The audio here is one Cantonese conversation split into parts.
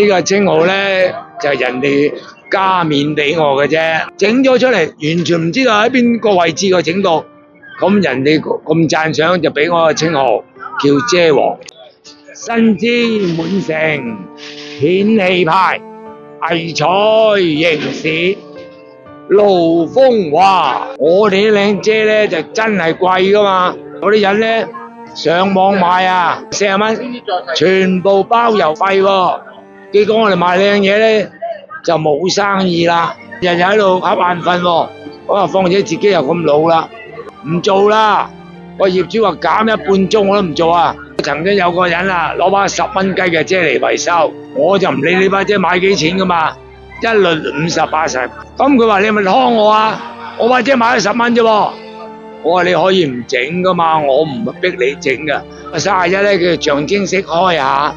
呢個稱號咧就係人哋加冕俾我嘅啫，整咗出嚟完全唔知道喺邊個位置個整到，咁人哋咁讚賞就俾我個稱號叫遮王。身姿滿城顯氣派，藝才迎市露風華。我哋啲靚遮咧就真係貴噶嘛，嗰啲人咧上網買啊，40蚊，全部包郵費喎。結果我哋賣靚嘢咧就冇生意啦，日日喺度瞌眼瞓喎。我話況且自己又咁老啦，唔做啦。個業主話減一半鐘我都唔做啊。曾經有個人啊攞把10蚊雞嘅遮嚟維修，我就唔理你把遮買幾錢噶嘛，一律50、80。咁佢話你咪劏我啊！我把遮買咗10蚊啫喎。我話你可以唔整噶嘛，我唔逼你整噶。31咧叫象徵式開下，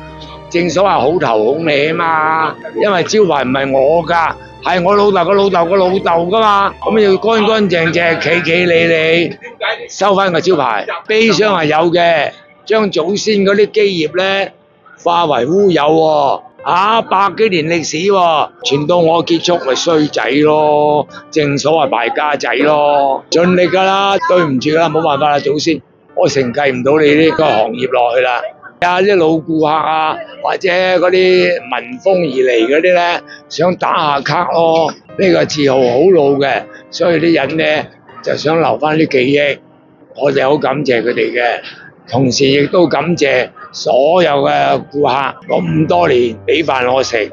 正所謂好頭好尾啊嘛。因為招牌唔係我㗎，係我老豆個老豆個老豆㗎嘛。咁要乾乾淨淨、企企理理，收翻個招牌。碑箱係有嘅，將祖先嗰啲基業咧化為烏有喎。100幾年歷史喎，傳到我結束咪衰仔咯，正所謂敗家仔咯，盡力㗎啦，對唔住啦，冇辦法啦，祖先，我承繼唔到你呢個行業落去啦。啲老顧客啊，或者嗰啲民風而嚟嗰啲咧，想打下卡咯，呢個字號好老嘅，所以啲人咧就想留翻啲記憶，我哋好感謝佢哋嘅。同時亦都感謝所有嘅顧客咁多年俾飯我食。